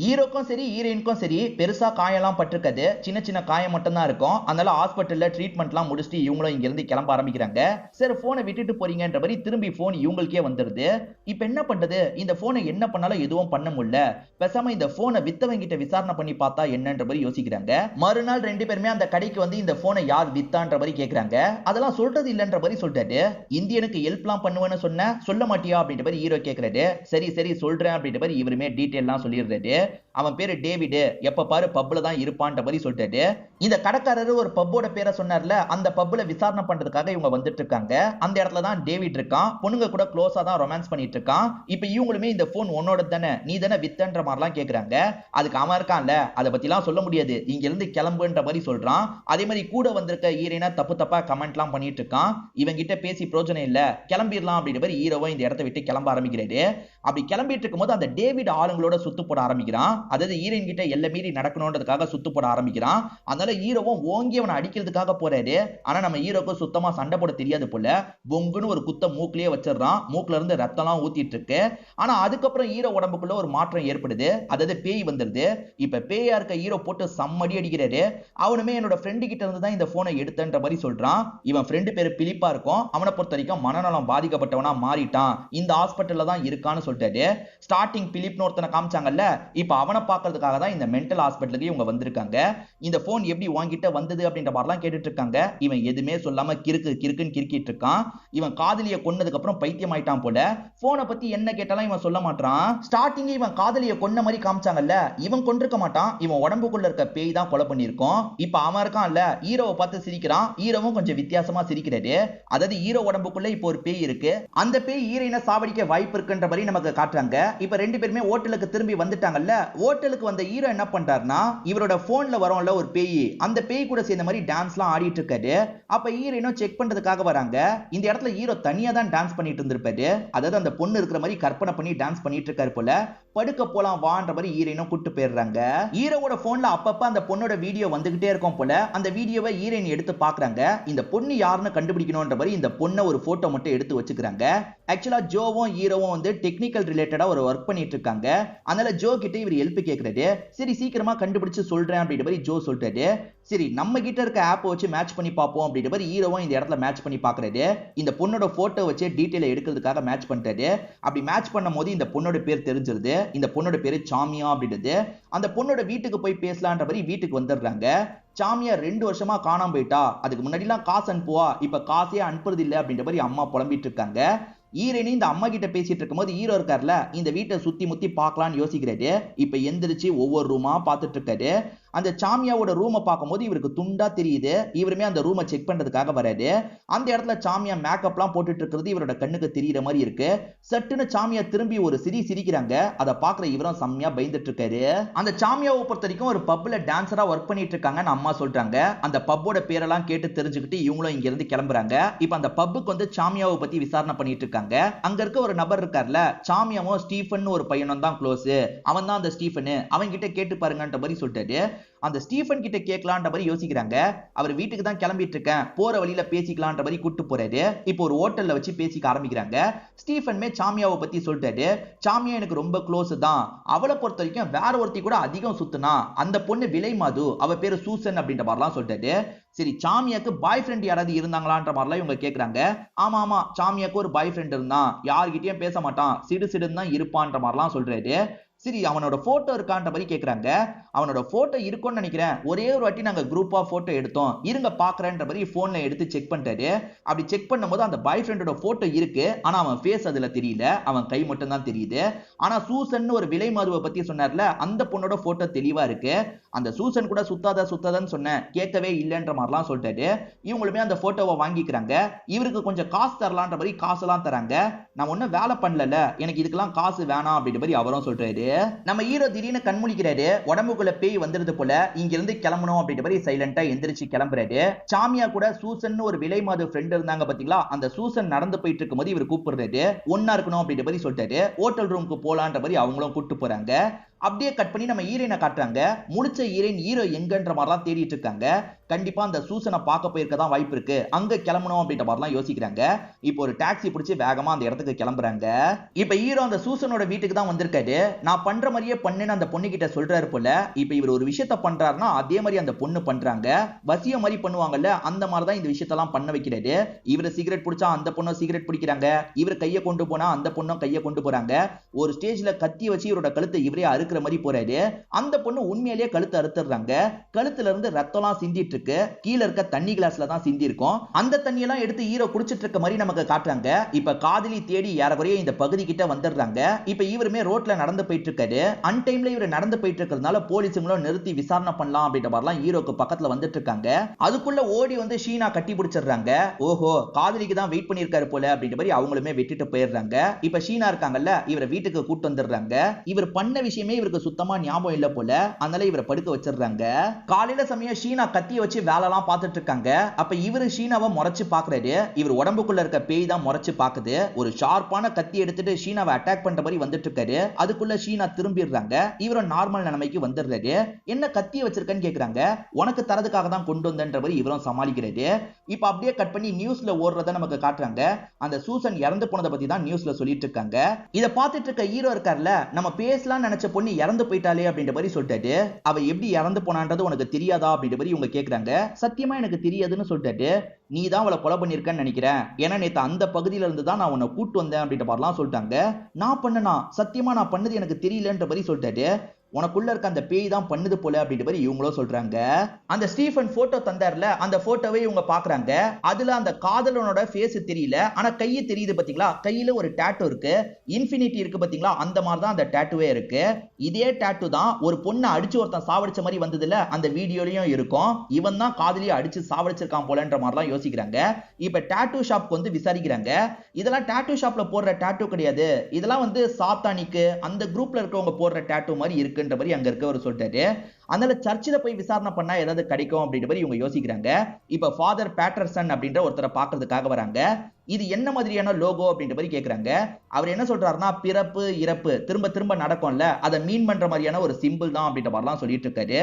ஹீரோக்கும் சரி ஹீரோயினுக்கும் சரி பெருசா காயெல்லாம் பட்டிருக்காது, சின்ன சின்ன காயம் மட்டும் தான் இருக்கும். அதனால ஹாஸ்பிட்டல்ல ட்ரீட்மெண்ட்லாம் முடிச்சுட்டு இவங்களும் இங்க இருந்து கிளம்ப ஆரம்பிக்கிறாங்க. சரி போனை விட்டுட்டு போறீங்கன்ற மாதிரி திரும்பி போன் இவங்களுக்கே வந்துருது. இப்ப என்ன பண்றது, இந்த போனை என்ன பண்ணாலும் எதுவும் பண்ண முடியல. பேசாம இந்த போனை வித்தவங்க கிட்ட விசாரணை பண்ணி பார்த்தா என்னன்ற மாதிரி யோசிக்கிறாங்க. மறுநாள் ரெண்டு பேருமே அந்த கடைக்கு வந்து இந்த போனை யார் வித்தான்ற மாதிரி கேக்குறாங்க. அதெல்லாம் சொல்றது இல்லன்ற மாதிரி சொல்றாரு. இந்தியனுக்கு ஹெல்ப்லாம் பண்ணுவேன்னு சொன்ன சொல்ல மாட்டியா அப்படின்ற மாதிரி ஹீரோ கேக்குறாரு. சரி சரி சொல்றேன் அப்படின்ற மாதிரி இவருமே டீடைல்லாம் சொல்லிடுறாரு. அவன் பேரு டேவிட், எப்ப பாரு பப்ல தான் இருப்பான்ற மாதிரி சொல்லிட்டாரு. இந்த கடைக்காரர் ஒரு பப்போட பேரை சொன்னார்ல, அந்த பப்ல விசாரணை பண்றதுக்காக இவங்க வந்துட்டு இருக்காங்க. அந்த இடத்துல தான் டேவிட் இருக்கான். பொண்ணுங்க கூட க்ளோஸா தான் ரொமான்ஸ் பண்ணிட்டு இருக்கான். இப்ப இவங்களுமே இந்த போன் உன்னோட தானே, நீ தானே வித்தன்ற மாதிரிலாம் கேக்குறாங்க. அதுக்கு அவன் இருக்கான்ல, அதை பத்திலாம் சொல்ல முடியாது, இங்க இருந்து கிளம்புன்ற மாதிரி சொல்றான். அதே மாதிரி கூட வந்திருக்க ஹீரோயினா தப்பு தப்பா கமெண்ட்லாம் பண்ணிட்டு இருக்கான். இவங்க கிட்ட பேசி பிரோஜனம் இல்ல, கிளம்பிடலாம் அப்படின்ற மாதிரி ஹீரோவும் இந்த இடத்தை விட்டு கிளம்ப ஆரம்பிக்கிறாரு. அப்படி கிளம்பிட்டு இருக்கும்போது அந்த டேவிட் ஆளுங்களோட சுத்து போட ஆரம்பிக்கிறான். அதாவது ஹீரோயின் கிட்ட எல்லை மீறி நடக்கணும்ன்றதுக்காக சுத்து போட ஆரம்பிக்கிறான். அதனால ஹீரோவும் ஓங்கி அவனை அடிக்கிறதுக்காக போறாரு. ஆனா நம்ம ஹீரோக்கு சுத்தமா சண்டை போட தெரியாது போல. பொங்குன்னு ஒரு குத்த மூக்கிலேயே வச்சிடறான். மூக்குல இருந்து ரத்தம்லாம் ஊத்திட்டு இருக்கு. ஆனா அதுக்கப்புறம் ஹீரோ உடம்புக்குள்ள ஒரு மாற்றம் ஏற்படுது. அதாவது பேய் வந்துருது. இப்ப பேயா இருக்க ஹீரோ போட்டு சம்மடி அடிக்கிறாரு. அவனுமே என்னோட ஃப்ரெண்டு கிட்ட இருந்து தான் இந்த போனை எடுத்தன்ற மாதிரி சொல்றான். இவன் ஃப்ரெண்டு பேரு பிலிப்பா இருக்கும். அவனை பொறுத்த வரைக்கும் மனநலம் பாதிக்கப்பட்டவனா மாறிட்டான், இந்த ஹாஸ்பிட்டல்ல தான் இருக்கான்னு சொல்லிட்டாரு. ஸ்டார்டிங் பிலிப்னு ஒருத்தனை காமிச்சாங்கல்ல, இப்ப அவனை பார்க்கறதுக்காக தான் இந்த மென்டல் ஹாஸ்பிட்டலுக்கு இவங்க வந்திருக்காங்க. இந்த போன் எப்படி வாங்கிட்ட வந்தது அப்படின்ற மாதிரிலாம் கேட்டுட்டு இருக்காங்க. இவன் எதுவுமே சொல்லாம கிறுக்கு கிறுக்குன்னு கிறுக்கிட்டு இருக்கான். இவன் காதலியை கொன்னதுக்கு அப்புறம் பைத்தியம் ஆயிட்டான் போல. போனை பத்தி என்ன கேட்டாலும் இவன் சொல்ல மாட்டான். ஸ்டார்டிங் இவன் காதலியை கொன்ன மாதிரி காமிச்சாங்கல்ல, இவன் கொண்டிருக்க மாட்டான், இவன் உடம்புக்குள்ள இருக்க பேய் தான் கொலை பண்ணிருக்கோம். இப்ப அவன் இருக்கான்ல, ஹீரோவை பார்த்து சிரிக்கிறான். ஹீரோவும் கொஞ்சம் வித்தியாசமா சிரிக்கிறாரு. அதாவது ஹீரோ உடம்புக்குள்ள இப்போ ஒரு பேய் இருக்கு. அந்த பேய் ஹீரோயினை சாவடிக்க வாய்ப்பு இருக்குன்ற மாதிரி நமக்கு காட்டுறாங்க. இப்ப ரெண்டு பேருமே ஹோட்டலுக்கு திரும்பி வந்துட்டாங்கல்ல. ஹோட்டலுக்கு வந்த ஹீரோ என்ன பண்றாருன்னா, இவரோட போன்ல வரும்ல ஒரு பேய், அந்த பேய் கூட சேர்ந்த மாதிரி டான்ஸ்லாம் ஆடிட்டு இருக்காரு. அப்ப ஹீரோயினும் செக் பண்றதுக்காக வராங்க. இந்த இடத்துல ஹீரோ தனியா தான் டான்ஸ் பண்ணிட்டு இருந்திருப்பாரு. அதாவது அந்த பொண்ணு இருக்கிற மாதிரி கற்பனை பண்ணி டான்ஸ் பண்ணிட்டு இருக்காரு போல. படுக்க போலாம் வான்ற மாதிரி ஹீரோயினும் கூட்டு போயிடுறாங்க. ஹீரோவோட போன்ல அப்பப்ப அந்த பொண்ணோட வீடியோ வந்துகிட்டே இருக்கும் போல. அந்த வீடியோவை ஹீரோயின் எடுத்து பாக்குறாங்க. இந்த பொண்ணு யாருன்னு கண்டுபிடிக்கணும்ன்ற மாதிரி இந்த பொண்ணை ஒரு போட்டோ மட்டும் எடுத்து வச்சுக்கிறாங்க. ஆக்சுவலா ஜோவும் ஹீரோவும் வந்து டெக்னிக்கல் ரிலேட்டடா ஒரு ஒர்க் பண்ணிட்டு இருக்காங்க. அதனால ஜோ கிட்ட இவர் ஹெல்ப் கேக்குறாரு. சரி சீக்கிரமா கண்டுபிடிச்சு சொல்றேன் அப்படின்ற மாதிரி ஜோ சொல்றாரு. சரி நம்ம கிட்ட இருக்க ஆப் வச்சு மேட்ச் பண்ணி பார்ப்போம் அப்படின்ற மாதிரி ஹீரோவும் இந்த இடத்துல மேட்ச் பண்ணி பாக்குறாரு. இந்த பொண்ணோட போட்டோ வச்சு டீடைல் எடுக்கிறதுக்காக மேட்ச் பண்றாரு. அப்படி மேட்ச் பண்ணும் போது இந்த பொண்ணோட பேர் தெரிஞ்சிருது. இந்த பொண்ணோட பேரு சாமியா அப்படின்றது. அந்த பொண்ணோட வீட்டுக்கு போய் பேசலான்ற மாதிரி வீட்டுக்கு வந்துடுறாங்க. சாமியா 2 வருஷமா காணாம போயிட்டா, அதுக்கு முன்னாடி எல்லாம் காசு அனுப்புவா, இப்ப காசே அனுப்புறது இல்ல அப்படின்ற மாதிரி அம்மா புலம்பிட்டு இருக்காங்க. ஹீரோயினி இந்த அம்மா கிட்ட பேசிட்டு இருக்கும்போது ஹீரோ இருக்கார்ல, இந்த வீட்டை சுத்தி முத்தி பார்க்கலாம்னு யோசிக்கிறாரு. இப்ப எந்திரிச்சு ஒவ்வொரு ரூமா பார்த்துட்டு இருக்காரு. அந்த சாமியாவோட ரூமை பார்க்கும்போது இவருக்கு துண்டா தெரியுது. இவருமே அந்த ரூமை செக் பண்றதுக்காக வராரு. அந்த இடத்துல சாமியா மேக்கப்லாம் போட்டுட்டு இருக்கிறது இவரோட கண்ணுக்கு தெரியற மாதிரி இருக்கு. சட்டுன்னு சாமியா திரும்பி ஒரு சிரிக்கிறாங்க. அதை பார்க்குற இவரும் செம்மையா பயந்துட்டு இருக்காரு. அந்த சாமியாவை பொறுத்த வரைக்கும் ஒரு பப்ல டான்சரா ஒர்க் பண்ணிட்டு இருக்காங்கன்னு அம்மா சொல்றாங்க. அந்த பப்போட பேரெல்லாம் கேட்டு தெரிஞ்சுக்கிட்டு இவங்களும் இங்க இருந்து கிளம்புறாங்க. இப்ப அந்த பப்புக்கு வந்து சாமியாவை பத்தி விசாரணை பண்ணிட்டு இருக்காங்க. அங்க இருக்க ஒரு நபர் இருக்கார்ல, சாமியாவும் ஸ்டீஃபன் ஒரு பையனும் தான் க்ளோஸ். அவன் தான் அந்த ஸ்டீஃபன். அவன் கிட்ட கேட்டு பாருங்கன்ற மாதிரி சொல்லிட்டாரு. அந்த ஸ்டீஃபன் கிட்ட கேட்கலான்ற மாதிரி யோசிக்கிறாங்க. அவர் வீட்டுக்கு தான் கிளம்பிட்டு இருக்கேன், போற வழியில பேசிக்கலான்ற மாதிரி கூட்டு போறாரு. இப்போ ஒரு ஹோட்டல்ல வச்சு பேசிக்க ஆரம்பிக்கிறாங்க. ஸ்டீஃபன்மே சாமியாவை பத்தி சொல்லிட்டாரு. சாமியா எனக்கு ரொம்ப க்ளோஸ் தான். அவளை பொறுத்த வரைக்கும் வேற ஒருத்தி கூட அதிகம் சுத்துனா, அந்த பொண்ணு விலை மாது, அவ பேரு சூசன் அப்படின்ற மாதிரிலாம் சொல்லிட்டாரு. சரி, சாமியாக்கு பாய் ஃப்ரெண்ட் யாராவது இருந்தாங்களான்ற மாதிரிலாம் இவங்க கேக்குறாங்க. ஆமா ஆமா, சாமியாக்கு ஒரு பாய் ஃப்ரெண்ட் இருந்தான், யார்கிட்டயும் பேச மாட்டான், சிடுன்னு தான் இருப்பான்ற மாதிரிலாம் சொல்றாரு. சரி, அவனோட போட்டோ இருக்கான்ற மாதிரி கேக்குறாங்க. அவனோட போட்டோ இருக்கும்னு நினைக்கிறேன், ஒரே ஒரு வாட்டி நாங்க குரூப்பா போட்டோ எடுத்தோம், இருங்க பாக்குறேன்ற மாதிரி போன்ல எடுத்து செக் பண்ணிட்டாரு. அப்படி செக் பண்ணும்போது அந்த பாய் ஃப்ரெண்டோட போட்டோ இருக்கு. ஆனா அவன் ஃபேஸ் அதுல தெரியல, அவன் கை மட்டும் தான் தெரியுது. ஆனா சூசன் ஒரு விலை மாதுவை பத்தி சொன்னார்ல, அந்த பொண்ணோட போட்டோ தெளிவா இருக்கு. அந்த சூசன் கூட சுத்தாதன்னு சொன்னேன், கேட்கவே இல்லைன்ற மாதிரிலாம் சொல்லிட்டாரு. இவங்களுமே அந்த போட்டோவை வாங்கிக்கிறாங்க. இவருக்கு கொஞ்சம் காசு தரலான்ற மாதிரி காசெல்லாம் தராங்க. நான் ஒன்னும் வேலை பண்ணல, எனக்கு இதுக்கெல்லாம் காசு வேணாம் அப்படின்ற மாதிரி அவரும் சொல்றாரு. நம்ம ஹீரோ திடீர்னு கண்முழிக்கிறாரு. உடம்புக்குள்ள பேய் வந்துருது போல, இங்க இருந்து கிளம்பணும் அப்படின்ற மாதிரி சைலண்டா எந்திரிச்சு கிளம்புறாரு. சாமியா கூட சூசன் ஒரு விலை மாது ஃப்ரெண்ட் இருந்தாங்க பாத்தீங்களா, அந்த சூசன் நடந்து போயிட்டு இருக்கும்போது இவர் கூப்பிடுறாரு. ஒன்னா இருக்கணும் அப்படின்ற மாதிரி சொல்லிட்டாரு. ஹோட்டல் ரூமுக்கு போலான்ற மாதிரி அவங்களும் கூப்பிட்டு போறாங்க. அப்படியே கட் பண்ணி நம்ம ஹீரோயினை காட்டுறாங்க. முடிச்ச ஹீரோயின் ஹீரோ எங்கன்ற மாதிரிலாம் தேடிட்டு இருக்காங்க. கண்டிப்பா அந்த சூசனை பார்க்க போயிருக்க தான் வாய்ப்பு இருக்கு, அங்க கிளம்பணும் அப்படின்ற மாதிரிலாம் யோசிக்கிறாங்க. இப்போ ஒரு டாக்ஸி பிடிச்சி வேகமா அந்த இடத்துக்கு கிளம்புறாங்க. இப்ப ஹீரோ அந்த சூசனோட வீட்டுக்கு தான் வந்திருக்காரு. நான் பண்ற மாதிரியே பண்ணுன்னு அந்த பொண்ணு கிட்ட சொல்றாரு போல. இப்ப இவர் ஒரு விஷயத்த பண்றாருன்னா அதே மாதிரி அந்த பொண்ணு பண்றாங்க. வசிய மாதிரி பண்ணுவாங்கல்ல, அந்த மாதிரி தான் இந்த விஷயத்தெல்லாம் பண்ண வைக்கிறாரு. இவரு சிகரெட் பிடிச்சா அந்த பொண்ணும் சிகரெட் பிடிக்கிறாங்க. இவர் கையை கொண்டு போனா அந்த பொண்ணும் கையை கொண்டு போறாங்க. ஒரு ஸ்டேஜ்ல கத்தி வச்சு இவரோட கழுத்தை இவரே அறுக்கிற மாதிரி போறாரு. அந்த பொண்ணு உண்மையிலேயே கழுத்தை அறுத்துறாங்க. கழுத்துல இருந்து ரத்தம்லாம் சிந்திட்டு இருக்கு. கீழே இருக்க தண்ணி கிளாஸ்ல தான் சிந்தி இருக்கும். அந்த தண்ணியெல்லாம் எடுத்து ஹீரோ குடிச்சிட்டு இருக்க மாதிரி நமக்கு காட்டுறாங்க. இப்ப காதலி தேடி யாரவரையும் இந்த பகுதி கிட்ட வந்துடுறாங்க. இப்ப இவருமே ரோட்ல நடந்து போயிட்டு இருக்காரு. அன்டைம்ல இவர் நடந்து போயிட்டு இருக்கிறதுனால போலீஸுங்களும் நிறுத்தி விசாரணை பண்ணலாம் அப்படின்ற மாதிரிலாம் ஹீரோக்கு பக்கத்துல வந்துட்டு இருக்காங்க. அதுக்குள்ள ஓடி வந்து ஷீனா கட்டி பிடிச்சிடுறாங்க. ஓஹோ, காதலிக்கு தான் வெயிட் பண்ணிருக்காரு போல அப்படின்ற மாதிரி அவங்களுமே விட்டுட்டு போயிடுறாங்க. இப்ப ஷீனா இருக்காங்கல்ல, இவரை வீட்டுக்கு கூட்டு வந்துடுறாங்க. இவர் பண்ண விஷயமே இவருக்கு சுத்தமா ஞாபகம் இல்ல போல, அதனால இவரை படுக்க வச்சிடுறாங்க. காலையில சமயம் ஷீனா கத்திய வச்சு வேலைலாம் பார்த்துட்டு இருக்காங்க. அப்ப இவரு ஷீனாவை முறைச்சு பாக்குறாரு. இவர் உடம்புக்குள்ள இருக்க பேய் தான் முறைச்சு பாக்குது. ஒரு ஷார்ப்பான கத்தி எடுத்துட்டு ஷீனாவை அட்டாக் பண்ற மாதிரி வந்துட்டு இருக்காரு. அதுக்குள்ள ஷீனா திரும்பிடுறாங்க. இவரும் நார்மல் நிலைமைக்கு வந்துடுறாரு. என்ன கத்திய வச்சிருக்கன்னு கேக்குறாங்க. உனக்கு தரதுக்காக தான் கொண்டு வந்தன்ற மாதிரி இவரும் சமாளிக்கிறாரு. இப்ப அப்படியே கட் பண்ணி நியூஸ்ல ஓடுறத நமக்கு காட்டுறாங்க. அந்த சூசன் இறந்து போனதை பத்தி தான் நியூஸ்ல சொல்லிட்டு இருக்காங்க. இத பார்த்துட்டு இருக்க ஹீரோ இருக்கார்ல, நம்ம பேசலாம் நினைச்ச பொண்ணு இறந்து போயிட்டாலே அப்படின்ற மாதிரி சொல்லிட்டாரு. அவ எப்படி இறந்து போனான்றது உனக்கு தெரியாதா அப்படின்ற மாதிரி இவங்க கேக்குறாங்க. சத்தியமா எனக்கு தெரியாதுன்னு சொல்லிட்டாரு. நீ தான் அவளை கொலை பண்ணிருக்கன்னு நினைக்கிறேன், ஏன்னா நேத்து அந்த பகுதியில இருந்து தான் நான் உன்னை கூட்டு வந்தேன் அப்படின்ற மாதிரிலாம் சொல்லிட்டாங்க. நான் பண்ணனா, சத்தியமா நான் பண்ணது எனக்கு தெரியலன்ற மாதிரி சொல்லிட்டாரு. உனக்குள்ள இருக்க அந்த பேய் தான் பண்ணுது போல அப்படின்ற மாதிரி இவங்களும் சொல்றாங்க. அந்த ஸ்டீஃபன் போட்டோ தந்தார்ல, அந்த போட்டோவை இவங்க பாக்குறாங்க. அதுல அந்த காதலனோட ஃபேஸ் தெரியல, ஆனா கையை தெரியுது பாத்தீங்களா, கையில ஒரு டாட்டூ இருக்கு. இன்ஃபினிட்டி இருக்கு பாத்தீங்களா, அந்த மாதிரி தான் அந்த டாட்டூவே இருக்கு. இதே டாட்டூ தான் ஒரு பொண்ணை அடிச்சு ஒருத்தன் சாவடிச்ச மாதிரி வந்ததுல அந்த வீடியோலயும் இருக்கும். இவன் தான் காதலியை அடிச்சு சாவடிச்சிருக்கான் போலன்ற மாதிரிலாம் யோசிக்கிறாங்க. இப்ப டாட்டூ ஷாப்க்கு வந்து விசாரிக்கிறாங்க. இதெல்லாம் டாட்டூ ஷாப்ல போடுற டாட்டூ கிடையாது, இதெல்லாம் வந்து சாத்தானிக்கு அந்த குரூப்ல இருக்கவங்க போடுற டாட்டூ மாதிரி இருக்கு மாதிரி அங்க இருக்கவர் சொல்லிட்டாரு. அதனால சர்ச்சில் போய் விசாரணை பண்ணா ஏதாவது கிடைக்கும் அப்படின்ற மாதிரி இவங்க யோசிக்கிறாங்க. இப்ப ஃபாதர் பேட்டர்சன் அப்படின்ற ஒருத்தரை பார்க்கறதுக்காக வராங்க. இது என்ன மாதிரியான லோகோ அப்படின்ற மாதிரி கேக்குறாங்க. அவர் என்ன சொல்றாருன்னா, பிறப்பு இறப்பு திரும்ப திரும்ப நடக்கும்ல, அதை மீன் பண்ற மாதிரியான ஒரு சிம்பிள் தான் அப்படின்ற மாதிரிலாம் சொல்லிட்டு இருக்காரு.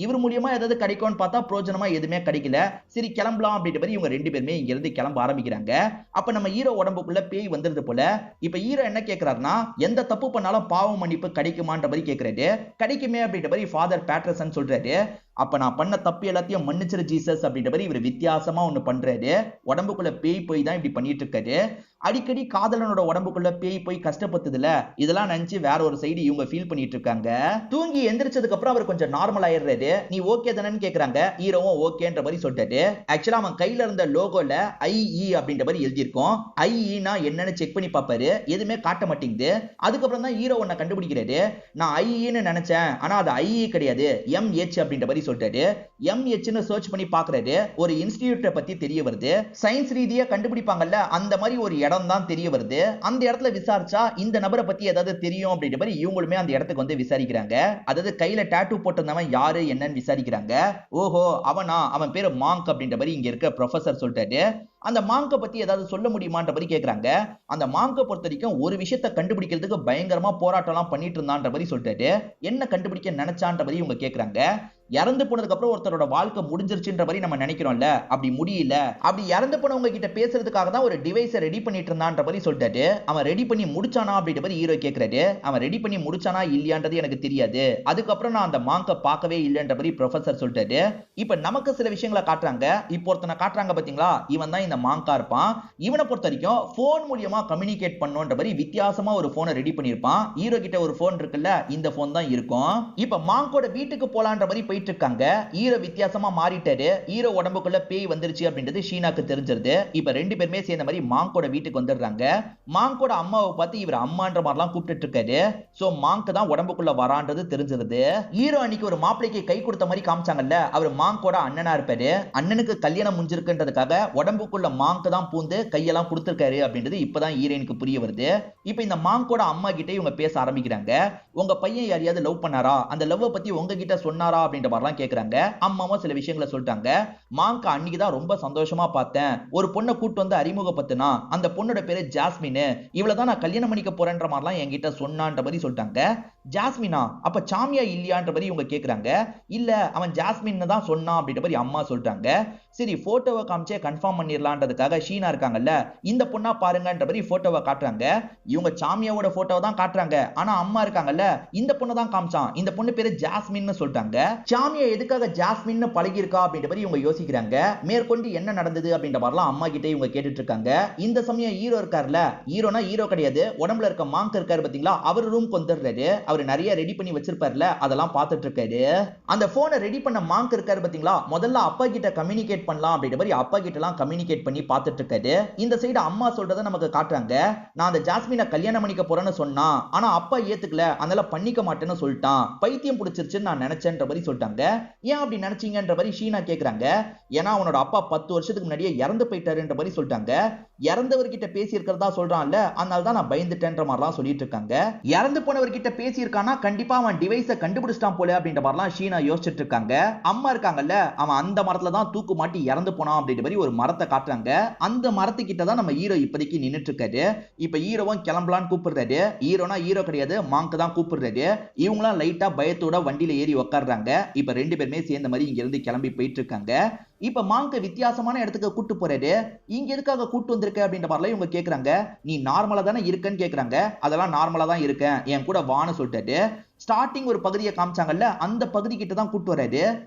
இவர் மூலியமா ஏதாவது கிடைக்கும்னு பார்த்தா பிரோஜனமா எதுவுமே கிடைக்கல. சரி கிளம்பலாம் அப்படின்ற மாதிரி இவங்க ரெண்டு பேருமே இங்க இருந்து கிளம்ப ஆரம்பிக்கிறாங்க. அப்ப நம்ம ஹீரோ உடம்புக்குள்ள பேய் வந்துருது போல. இப்ப ஹீரோ என்ன கேக்குறாருன்னா, எந்த தப்பு பண்ணாலும் பாவ மன்னிப்பு கிடைக்குமான்ற மாதிரி கேக்குறாரு. கிடைக்குமே அப்படின்ற மாதிரி ஃபாதர் பேட்டர்சன் சொல்றாரு. அப்ப நான் பண்ண தப்பு எல்லாத்தையும் மன்னிச்சிரு ஜீசஸ் அப்படின்ற மாதிரி இவர் வித்தியாசமா ஒண்ணு பண்றாரு. உடம்புக்குள்ள பேய் போய் தான் இப்படி பண்ணிட்டு இருக்காரு. அடிக்கடி காதலனோட உடம்புக்குள்ள பேய் போய் கஷ்டப்பட்டதுல இதெல்லாம் நினைச்சு வேற ஒரு சைடு இவங்க ஃபீல் பண்ணிட்டு இருக்காங்க. தூங்கி எந்திரிச்சதுக்கு அப்புறம் அவர் கொஞ்சம் நார்மல் ஆயிடுறாரு. நீ ஓகே தானேன்னு கேக்குறாங்க. ஹீரோவும் ஓகேன்ற மாதிரி சொல்லிட்டாரு. ஆக்சுவலா அவன் கையில இருந்த லோகோல ஐஇ அப்படின்ற மாதிரி எழுதியிருக்கும். ஐஇனா என்னன்னு செக் பண்ணி பாப்பாரு. எதுவுமே காட்ட மாட்டேங்குது. அதுக்கப்புறம் தான் ஹீரோ ஒன்ன கண்டுபிடிக்கிறாரு. நான் ஐஇன்னு நினைச்சேன், ஆனா அது ஐஇ கிடையாது, எம்ஹெச் அப்படின்ற மாதிரி சொல்லிட்டாரு. எம்ஹெச்னு சர்ச் பண்ணி பாக்குறாரு. ஒரு இன்ஸ்டிடியூட்டை பத்தி தெரிய வருது. சயின்ஸ் ரீதியா கண்டுபிடிப்பாங்கல்ல, அந்த மாதிரி ஒரு இடம் தான் தெரிய வருது. அந்த இடத்துல விசாரிச்சா இந்த நபரை பத்தி ஏதாவது தெரியும் அப்படின்ற மாதிரி இவங்களுமே அந்த இடத்துக்கு வந்து விசாரிக்கிறாங்க. அதாவது கையில டாட்டூ போட்டிருந்தவன் யாரு என்னன்னு விசாரிக்கிறாங்க. ஓஹோ அவனா, அவன் பேரு மாங்க் அப்படின்ற மாதிரி இங்க இருக்க ப்ரொஃபசர் சொல்லிட்டாரு. அந்த மாங்க பத்தி ஏதாவது சொல்ல முடியுமான்ற மாதிரி கேக்குறாங்க. அந்த மாங்க பொறுத்த வரைக்கும் ஒரு விஷயத்தை கண்டுபிடிக்கிறதுக்கு பயங்கரமா போராட்டம் எல்லாம் பண்ணிட்டு இருந்தான்ற மாதிரி சொல்லிட்டாரு. என்ன கண்டுபிடிக்க நினைச்சான்ற மாதிரி இவங்க கேக்குறாங்க. இறந்து போனதுக்கு அப்புறம் ஒருத்தரோட வாழ்க்கை முடிஞ்சிருச்சுன்ற மாதிரி நம்ம நினைக்கிறோம்ல, அப்படி முடியல. அப்படி இறந்து போனவங்க கிட்ட பேசுறதுக்காக தான் ஒரு டிவைஸை ரெடி பண்ணிட்டு இருந்தான்ற மாதிரி சொல்லிட்டாரு. அவன் ரெடி பண்ணி முடிச்சானா அப்படின்ற மாதிரி ஹீரோ கேக்குறாரு. அவன் ரெடி பண்ணி முடிச்சானா இல்லையான்றது எனக்கு தெரியாது. அதுக்கப்புறம் நான் அந்த மாங்க பார்க்கவே இல்லைன்ற மாதிரி ப்ரொஃபசர் சொல்லிட்டாரு. இப்ப நமக்கு சில விஷயங்களை காட்டுறாங்க. இப்போ ஒருத்தனை காட்டுறாங்க பாத்தீங்களா, இவன் தான் இந்த மாங்கா இருப்பான். இவனை பொறுத்த வரைக்கும் போன் மூலியமா கம்யூனிகேட் பண்ணுன்ற மாதிரி வித்தியாசமா ஒரு போனை ரெடி பண்ணிருப்பான். ஹீரோ கிட்ட ஒரு போன் இருக்குல்ல, இந்த போன் தான் இருக்கும். இப்ப மாங்கோட வீட்டுக்கு போலான்ற மாதிரி போயிட்டு இருக்காங்க. ஹீரோ வித்தியாசமா மாறிட்டாரு. ஹீரோ உடம்புக்குள்ள பேய் வந்துருச்சு அப்படின்றது ஷீனாக்கு தெரிஞ்சிருது. இப்ப ரெண்டு பேருமே சேர்ந்த மாதிரி மாங்கோட வீட்டுக்கு வந்துடுறாங்க. மாங்கோட அம்மாவை பார்த்து இவர் அம்மான்ற மாதிரிலாம் கூப்பிட்டு இருக்காரு. சோ மாங்க் தான் உடம்புக்குள்ள வரான்றது தெரிஞ்சிருது. ஹீரோ அன்னைக்கு ஒரு மாப்பிளைக்கு கை கொடுத்த மாதிரி காமிச்சாங்கல்ல, அவர் மாங்கோட அண்ணனா இருப்பாரு. அண்ணனுக்கு கல்யாணம் முடிஞ்சிருக்குன்றதுக்காக உடம்புக்குள்ள மாங்க் தான் பூந்து கையெல்லாம் கொடுத்திருக்காரு அப்படின்றது இப்பதான் ஹீரோயினுக்கு புரிய வருது. இப்ப இந்த மாங்கோட அம்மா கிட்ட இவங்க பேச ஆரம்பிக்கிறாங்க. உங்க பையன் யாரையாவது லவ் பண்ணாரா, அந்த லவ் பத்தி உங்ககிட்ட சொன்னாரா அப்படின்ற மாதிரிலாம் கேக்குறாங்க. அம்மாவும் சில விஷயங்களை சொல்லிட்டாங்க. மாங்க் அன்னைக்கு தான் ரொம்ப சந்தோஷமா பார்த்தேன். ஒரு பொண்ணை கூட்டு வந்து அறிமுகப்படுத்தினா, அந்த பொண்ணோட பேரு ஜாஸ்மின். இவ்வளவுதான் நான் கல்யாணம் பண்ணிக்க போறேன்ற மாதிரிலாம் என்கிட்ட சொன்னான்ற மாதிரி சொல்லிட்டாங்க. ஜாஸ்மினா, அப்ப சாமியா இல்லையான்ற மாதிரி இவங்க கேக்குறாங்க. இல்ல அவன் ஜாஸ்மின் தான் சொன்னான் அப்படின்ற மாதிரி அம்மா சொல்லிட்டாங்க. சரி போட்டோவை காமிச்சே கன்ஃபார்ம் பண்ணிடலான்றதுக்காக ஷீனா இருக்காங்கல்ல, இந்த பொண்ணா பாருங்கன்ற மாதிரி போட்டோவை காட்டுறாங்க. இவங்க சாமியாவோட போட்டோவை தான் காட்டுறாங்க. ஆனா அம்மா இருக்காங்கல்ல, இந்த பொண்ணை தான் காமிச்சான், இந்த பொண்ணு பேரு ஜாஸ்மின்னு சொல்லிட்டாங்க. சாமியா எதுக்காக ஜாஸ்மின்னு பழகி இருக்கா அப்படின்ற மாதிரி இவங்க யோசிக்கிறாங்க. மேற்கொண்டு என்ன நடந்தது அப்படின்ற மாதிரிலாம் அம்மா கிட்ட இவங்க கேட்டுட்டு இருக்காங்க. இந்த சமயம் ஹீரோ இருக்காருல்ல, ஹீரோனா ஹீரோ கிடையாது, உடம்புல இருக்க மாங்க் இருக்காரு பாத்தீங்களா, அவர் ரூம்க்கு வந்துடுறாரு. அவர் நிறைய ரெடி பண்ணி வச்சிருப்பாருல, அதெல்லாம் பார்த்துட்டு இருக்காரு. அந்த போனை ரெடி பண்ண மாங்க் இருக்காரு பாத்தீங்களா, முதல்ல அப்பா கிட்ட கம்யூனிகேட் பண்ணலாம் அப்படின்ற மாதிரி அப்பா கிட்ட எல்லாம் கம்யூனிகேட் பண்ணி பார்த்துட்டு இருக்காரு. இந்த சைடு அம்மா சொல்றதை நமக்கு காட்டுறாங்க. நான் அந்த ஜாஸ்மினை கல்யாணம் பண்ணிக்க போறேன்னு சொன்னா, ஆனா அப்பா ஏத்துக்கல, அதனால பண்ணிக்க மாட்டேன்னு சொல்லிட்டான். பைத்தியம் பிடிச்சிருச்சுன்னு நான் நினைச்சேன்ற மாதிரி சொல்லிட்டாங்க. ஏன் அப்படி நினைச்சீங்கன்ற மாதிரி ஷீனா கேக்குறாங்க. ஏன்னா அவனோட அப்பா 10 வருஷத்துக்கு முன்னாடியே இறந்து போயிட்டாருன்ற மாதிரி சொல்லிட்டாங்க. இறந்தவர்கிட்ட பேசி இருக்கிறதா சொல்றான்ல, அதனால தான் நான் பயந்துட்டேன்ற மாதிரிலாம் சொல்லிட்டு இருக்காங்க. இறந்து போனவர்கிட்ட பேசி இருக்கானா, கண்டிப்பா அவன் டிவைஸை கண்டுபிடிச்சிட்டான் போல அப்படின்ற மாதிரிலாம் ஷீனா யோசிச்சுட்டு இருக்காங்க. அம்மா இருக்காங்கல்ல, அவன் அந்த மரத்துல தான் தூக்கு மாட்டி இறந்து போனான் அப்படின்ற மாதிரி ஒரு மரத்தை காட்டுறாங்க. அந்த மரத்துக்கிட்ட தான் நம்ம ஹீரோ இப்போதைக்கு நின்னுட்டு இருக்காரு. இப்ப ஹீரோவும் கிளம்பலான்னு கூப்பிடுறாரு. ஹீரோனா ஹீரோ கிடையாது, மாங்க் தான் கூப்பிடுறாரு. இவங்களாம் லைட்டா பயத்தோட வண்டியில ஏறி உட்காடுறாங்க. இப்ப ரெண்டு பேருமே சேர்ந்த மாதிரி இங்க இருந்து கிளம்பி போயிட்டு இருக்காங்க. இப்ப மாங்க் வித்தியாசமான இடத்துக்கு கூட்டு போறாரு. இங்க எதுக்காக கூட்டு வந்திருக்க அப்படின்ற மாதிரிலாம் இவங்க கேக்குறாங்க. நீ நார்மலா தானே இருக்கன்னு கேக்குறாங்க. அதெல்லாம் நார்மலா தான் இருக்கேன், என் கூட வான்னு சொல்லிட்டாரு. ஸ்டார்டிங் ஒரு பகுதியை காமிச்சாங்கல்ல, அந்த பகுதி கிட்ட தான் கூட்டு வராரு.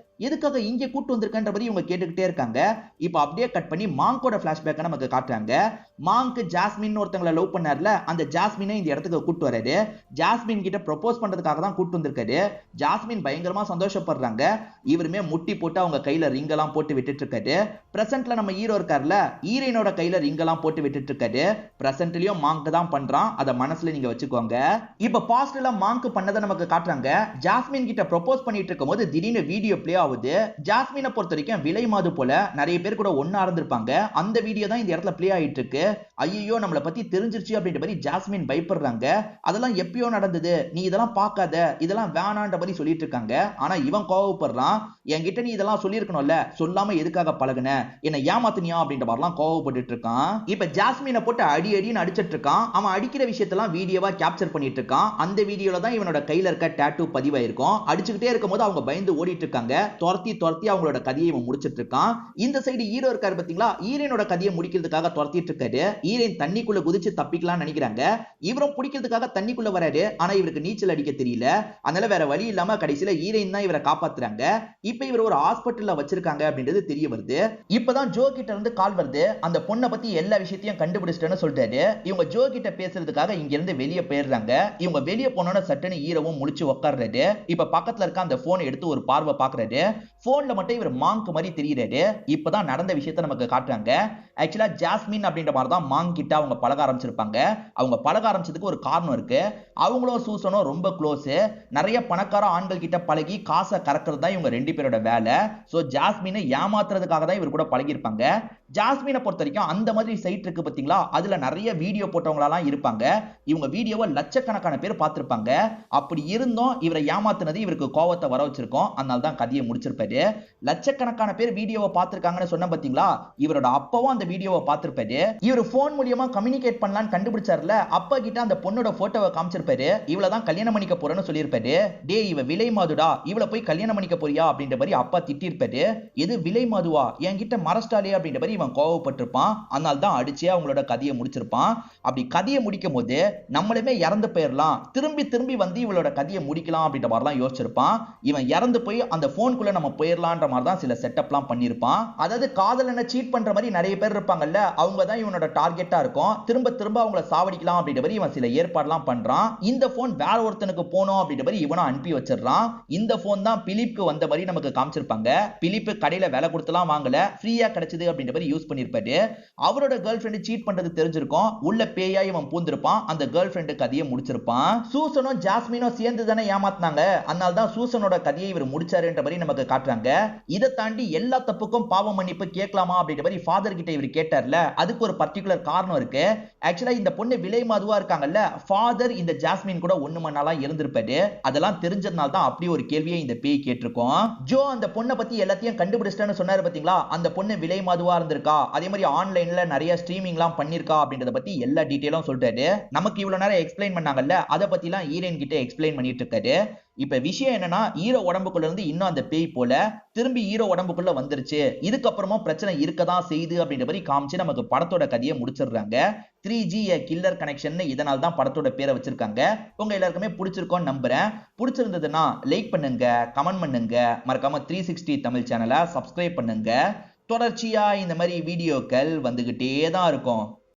எதுக்காக இங்க கூட்டு வந்திருக்கன்ற மாதிரி இவங்க கேட்டுக்கிட்டே இருக்காங்க. இப்ப அப்படியே கட் பண்ணி மாங்கோட பிளாஷ்பேக்கை நமக்கு காட்டுறாங்க. மாங்க் ஜாஸ்மின் ஒருத்தங்களை லவ் பண்ணார்ல, அந்த ஜாஸ்மினை இந்த இடத்துக்கு கூட்டு வராரு. ஜாஸ்மின் கிட்ட ப்ரொபோஸ் பண்றதுக்காக தான் கூட்டு வந்திருக்காரு. ஜாஸ்மின் பயங்கரமா சந்தோஷப்படுறாங்க. இவருமே முட்டி போட்டு அவங்க கையில ரிங் எல்லாம் போட்டு விட்டுட்டு இருக்காரு. பிரசன்ட்ல நம்ம ஹீரோ இருக்காருல, ஹீரோயினோட கையில ரிங் எல்லாம் போட்டு விட்டுட்டு இருக்காரு. பிரசன்ட்லயும் மாங்க் தான் பண்றான், அத மனசுல நீங்க வச்சுக்கோங்க. இப்ப பாஸ்ட்ல மாங்க் பண்ணதை நமக்கு காட்டுறாங்க. ஜாஸ்மின் கிட்ட ப்ரொபோஸ் பண்ணிட்டு இருக்கும்போது திடீர்னு வீடியோ பிளே ஆகுது. ஜாஸ்மினை பொறுத்த வரைக்கும் விலை மாது போல நிறைய பேர் கூட ஒண்ணா இருந்திருப்பாங்க. அந்த வீடியோ தான் இந்த இடத்துல பிளே ஆயிட்டு இருக்கு. ஐயோ நம்மள பத்தி தெரிஞ்சிருச்சு அப்படின்ற மாதிரி ஜாஸ்மின் பயப்படுறாங்க. அதெல்லாம் எப்பயோ நடந்தது, நீ இதெல்லாம் பார்க்காத, இதெல்லாம் வேணான்ற மாதிரி சொல்லிட்டு இருக்காங்க. ஆனா இவன் கோவப்படுறான். என்கிட்ட நீ இதெல்லாம் சொல்லியிருக்கணும்ல, சொல்லாம எதுக்காக பழகுன, என்ன ஏமாத்தினியா அப்படின்ற மாதிரிலாம் கோவப்பட்டு இருக்கான். இப்ப ஜாஸ்மினை போட்டு அடி அடின்னு அடிச்சிட்டு இருக்கான். அவன் அடிக்கிற விஷயத்தெல்லாம் வீடியோவா கேப்சர் பண்ணிட்டு இருக்கான். அந்த வீடியோல தான் இவனோட கையில இருக்க டாட்டூ பதிவாயிருக்கும். அடிச்சுக்கிட்டே இருக்கும்போது அவங்க பயந்து ஓடிட்டு இருக்காங்க. துரத்தி துரத்தி அவங்களோட கதையை இவன் முடிச்சிட்டு இருக்கான். இந்த சைடு ஹீரோ இருக்காரு பாத்தீங்களா, ஹீரோனோட கதையை முடிக்கிறதுக்காக துரத்திட்டு இருக்காரு. ஹீரோயின் தண்ணிக்குள்ள குதிச்சு தப்பிக்கலாம்னு நினைக்கிறாங்க. இவரும் பிடிக்கிறதுக்காக தண்ணிக்குள்ள வராரு. ஆனா இவருக்கு நீச்சல் அடிக்க தெரியல. அதனால வேற வழி இல்லாம கடைசியில ஹீரோயின் தான் இவரை காப்பாத்துறாங்க. இப்ப இவர் ஒரு ஹாஸ்பிட்டல்ல வச்சிருக்காங்க அப்படின்றது தெரிய வருது. இப்பதான் ஜோ கிட்ட இருந்து கால் வருது. அந்த பொண்ணை பத்தி எல்லா விஷயத்தையும் கண்டுபிடிச்சிட்டேன்னு சொல்லிட்டாரு. இவங்க ஜோ கிட்ட பேசுறதுக்காக இங்க இருந்து வெளியே போயிடுறாங்க. இவங்க வெளியே போனோட சட்டுன்னு ஹீரோவும் முடிச்சு உட்கார்றாரு. இப்ப பக்கத்துல இருக்க அந்த போனை எடுத்து ஒரு பார்வை பாக்குறாரு. போன்ல மட்டும் இவர் மாங்க் மாதிரி தெரியுறாரு. இப்பதான் நடந்த விஷயத்தை நமக்கு காட்டுறாங்க. ஆக்சுவலா ஜாஸ்மின் அப்படின்ற மாதிரி தான் மாங்க் கிட்ட அவங்க பழக ஆரம்பிச்சிருப்பாங்க. அவங்க பழக ஆரம்பிச்சதுக்கு ஒரு காரணம் இருக்கு. அவங்களும் சூசனும் ரொம்ப க்ளோஸ். நிறைய பணக்கார ஆண்கள் கிட்ட பழகி காசை கறக்கிறது தான் இவங்க ரெண்டு பேரோட வேலை. சோ ஜாஸ்மினை ஏமாத்துறதுக்காக தான் இவர் கூட பழகி இருப்பாங்க. ஜாஸ்மினை பொறுத்த வரைக்கும் அந்த மாதிரி சைட் இருக்கு பாத்தீங்களா, அதுல நிறைய வீடியோ போட்டவங்களெல்லாம் இருப்பாங்க. இவங்க வீடியோவை லட்சக்கணக்கான பேர் பார்த்திருப்பாங்க. அப்படி இருந்தும் இவரை ஏமாத்துனது இவருக்கு கோவத்தை வர வச்சிருக்கோம். அதனால தான் கதையை முடிச்சிருப்பாரு. லட்சக்கணக்கான பேர் வீடியோவை பார்த்திருக்காங்கன்னு சொன்ன பாத்தீங்களா, இவரோட அப்பாவும் அந்த வீடியோவை பார்த்திருப்பாரு. இவர் போன் மூலியமா கம்யூனிகேட் பண்ணலாம்னு கண்டுபிடிச்சார்ல, அப்பா கிட்ட அந்த பொண்ணோட போட்டோவை காமிச்சிருப்பாரு. இவளதான் கல்யாணம் பண்ணிக்க போறேன்னு சொல்லியிருப்பாரு. டே இவ விலை மாதுடா, இவளை போய் கல்யாணம் பண்ணிக்க போறியா அப்படின்ற மாதிரி அப்பா திட்டிருப்பாரு. எது விலை மாதுவா, என்கிட்ட மறஸ்டாலே அப்படின்ற மாதிரி இவன் கோவப்பட்டிருப்பான். அதனால தான் அடிச்சே அவங்களோட கதையை முடிச்சிருப்பான். அப்படி கதையை முடிக்கும் போது நம்மளுமே இறந்து போயிடலாம், திரும்பி திரும்பி வந்து இவளோட கதையை முடிக்கலாம் அப்படின்ற மாதிரிலாம் யோசிச்சிருப்பான். இவன் இறந்து போய் அந்த போனுக்குள்ள நம்ம போயிடலான்ற மாதிரி தான் சில செட்டப்லாம் பண்ணியிருப்பான். அதாவது காதலனை சீட் பண்ற மாதிரி நிறைய பேர் இருப்பாங்கல்ல, அவங்க தான் இவனோட டார்கெட்டா இருக்கும். திரும்ப திரும்ப அவங்கள சாவடிக்கலாம் அப்படின்ற மாதிரி இவன் சில ஏற்பாடுலாம் பண்றான். இந்த போன் வேற ஒருத்தனுக்கு போனோம் அப்படின்ற மாதிரி இவனும் அனுப்பி வச்சிடறான். இந்த போன் தான் பிலிப்க்கு வந்த மாதிரி நமக்கு காமிச்சிருப்பாங்க. பிலிப் கடையில வேலை கொடுத்துலாம் வாங்கல, ஃப்ரீயா கிடைச்சது அப்படின்ற மாதிரி யூஸ் பண்ணிருப்பாரு. அவரோட கேர்ள் ஃபிரெண்ட் சீட் பண்றது தெரிஞ்சிருக்கும். உள்ள பேயா இவன் பூந்திருப்பான். அந்த கேர்ள் ஃபிரெண்ட் கதையை முடிச்சிருப்பான். சூசனும் ஜாஸ்மினும் சேர்ந்து தானே ஏமாத்தினாங்க. அதனால தான் சூசனோட கதையை இவர் முடிச்சாருன்ற மாதிரி நமக்கு காட்டுறாங்க. இதை தாண்டி எல்லா தப்புக்கும் பாவ மன்னிப்பு கேட்கலாமா அப்படின்ற மாதிரி ஃபாதர் கிட்ட இவர் கேட்டார்ல, அதுக்கு ஒரு பர்டிகுலர் காரணம் இருக்கு. ஆக்சுவலா இந்த பொண்ணு விலை மாதுவா இருக்காங்கல்ல, ஃபாதர் இந்த ஜாஸ்மின் கூட ஒண்ணு மண்ணாலாம் இருந்திருப்பாரு. அதெல்லாம் தெரிஞ்சதுனால தான் அப்படி ஒரு கேள்வியை இந்த பேய் கேட்டிருக்கோம். ஜோ அந்த பொண்ணை பத்தி எல்லாத்தையும் கண்டுபிடிச்சிட்டேன்னு சொன்னாரு பாத்தீங்களா, அந்த பொண்ணு விலை மாதுவா இருந்திருக்கா, அதே மாதிரி ஆன்லைன்ல நிறைய ஸ்ட்ரீமிங்லாம் பண்ணிருக்கா அப்படின்றத பத்தி எல்லா டீடைலும் சொல்றாரு. நமக்கு இவ்வளவு நேரம் எக்ஸ்பிளைன் பண்ணாங்கல்ல, அதை பத்திலாம் ஹீரோயின் கிட்ட எக்ஸ்பிளைன் பண்ணிட்டு இருக்காரு. இப்ப விஷயம் என்னன்னா, ஹீரோ உடம்புக்குள்ள இருந்து இன்னும் அந்த பேய் போல திரும்பி ஹீரோ உடம்புக்குள்ள வந்துருச்சு. இதுக்கப்புறமும் பிரச்சனை இருக்கதான் செய்யுது அப்படின்ற மாதிரி காமிச்சு நமக்கு படத்தோட கதையை முடிச்சிடுறாங்க. 3G கில்லர் கனெக்ஷன் இதனால தான் படத்தோட பேரை வச்சிருக்காங்க. உங்க எல்லாருக்குமே பிடிச்சிருக்கோன்னு நம்புறேன். பிடிச்சிருந்ததுன்னா லைக் பண்ணுங்க, கமெண்ட் பண்ணுங்க, மறக்காம 360 தமிழ் சேனலை சப்ஸ்கிரைப் பண்ணுங்க. தொடர்ச்சியா இந்த மாதிரி வீடியோக்கள் வந்துகிட்டே தான் இருக்கும்.